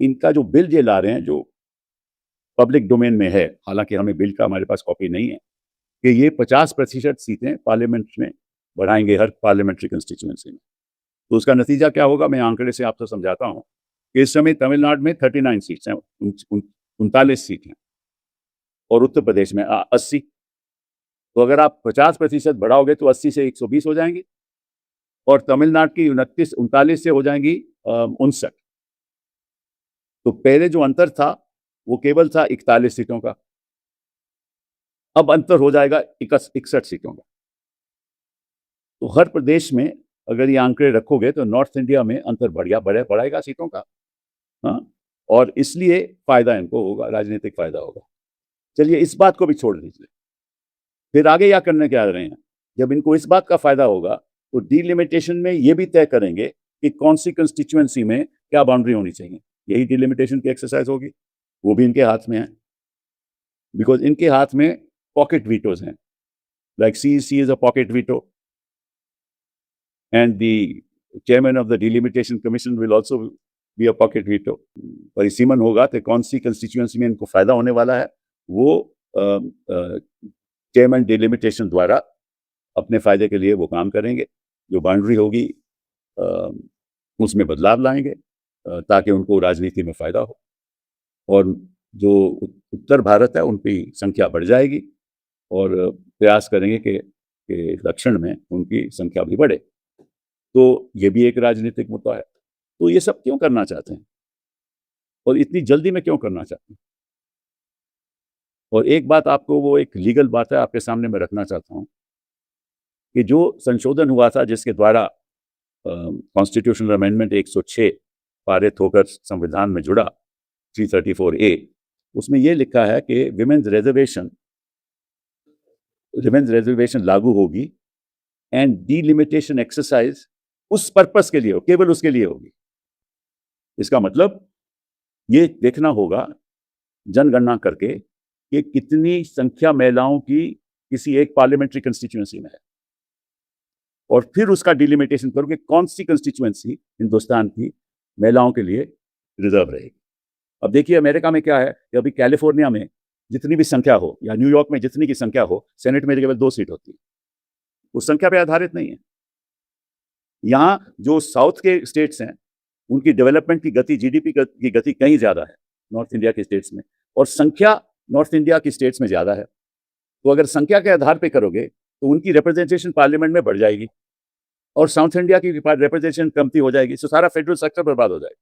इनका जो बिल ये ला रहे हैं, जो पब्लिक डोमेन में है, हालांकि हमें बिल का हमारे पास कॉपी नहीं है, कि ये 50% सीटें पार्लियामेंट में बढ़ाएंगे हर पार्लियामेंट्री कंस्टिट्यूएंसी में। तो उसका नतीजा क्या होगा, मैं आंकड़े से आपको समझाता हूँ कि इस समय तमिलनाडु में 39 सीट्स हैं, 39 सीट हैं, और उत्तर प्रदेश में 80। तो अगर आप 50% बढ़ाओगे तो 80 से 120 हो जाएंगी, और तमिलनाडु की 39 से हो जाएंगी 59। तो पहले जो अंतर था वो केवल था 41 सीटों का, अब अंतर हो जाएगा 61 सीटों का। तो हर प्रदेश में अगर ये आंकड़े रखोगे तो नॉर्थ इंडिया में अंतर बढ़ेगा सीटों का। हाँ, और इसलिए फायदा इनको होगा, राजनीतिक फायदा होगा। चलिए इस बात को भी छोड़ दीजिए, फिर आगे क्या करने क्या रहे हैं। जब इनको इस बात का फायदा होगा तो डिलिमिटेशन में ये भी तय करेंगे कि कौन सी कंस्टिट्यूएंसी में क्या बाउंड्री होनी चाहिए। यही डिलिमिटेशन की एक्सरसाइज होगी, वो भी इनके हाथ में है, बिकॉज इनके हाथ में पॉकेट वीटोज हैं, like CEC is a pocket veto, and the chairman of the delimitation commission will also be a pocket veto. परिसीमन होगा तो कौन सी कंस्टिट्यूएंसी में इनको फायदा होने वाला है, वो चेयरमैन डिलिमिटेशन द्वारा अपने फायदे के लिए वो काम करेंगे। जो बाउंड्री होगी उसमें बदलाव लाएंगे ताकि उनको राजनीति में फायदा हो, और जो उत्तर भारत है उनकी संख्या बढ़ जाएगी, और प्रयास करेंगे कि दक्षिण में उनकी संख्या भी बढ़े। तो ये भी एक राजनीतिक मुद्दा है। तो ये सब क्यों करना चाहते हैं, और इतनी जल्दी में क्यों करना चाहते हैं। और एक बात आपको, वो एक लीगल बात है, आपके सामने मैं रखना चाहता हूं कि जो संशोधन हुआ था जिसके द्वारा कॉन्स्टिट्यूशनल अमेंडमेंट 106 पारित होकर संविधान में जुड़ा, 334A, उसमें यह लिखा है कि विमेन्स रिजर्वेशन लागू होगी एंड डिलिमिटेशन एक्सरसाइज उस पर्पस के लिए हो, केवल उसके लिए होगी। इसका मतलब ये देखना होगा जनगणना करके कि कितनी संख्या महिलाओं की किसी एक पार्लियामेंट्री कंस्टिट्यूएंसी में है, और फिर उसका डिलिमिटेशन करो कि कौन सी कंस्टिट्यूएंसी हिंदुस्तान की महिलाओं के लिए रिजर्व रहेगी। अब देखिए अमेरिका में क्या है कि अभी कैलिफोर्निया में जितनी भी संख्या हो, या न्यूयॉर्क में जितनी की संख्या हो, सेनेट में केवल 2 सीट होती है, उस संख्या पर आधारित नहीं है। यहाँ जो साउथ के स्टेट्स हैं उनकी डेवलपमेंट की गति, जीडीपी की गति कहीं ज्यादा है नॉर्थ इंडिया के स्टेट्स में, और संख्या नॉर्थ इंडिया की स्टेट्स में ज्यादा है। तो अगर संख्या के आधार पे करोगे तो उनकी रिप्रेजेंटेशन पार्लियामेंट में बढ़ जाएगी, और साउथ इंडिया की रिप्रेजेंटेशन कमती हो जाएगी, तो सारा फेडरल स्ट्रक्चर बर्बाद हो जाएगा।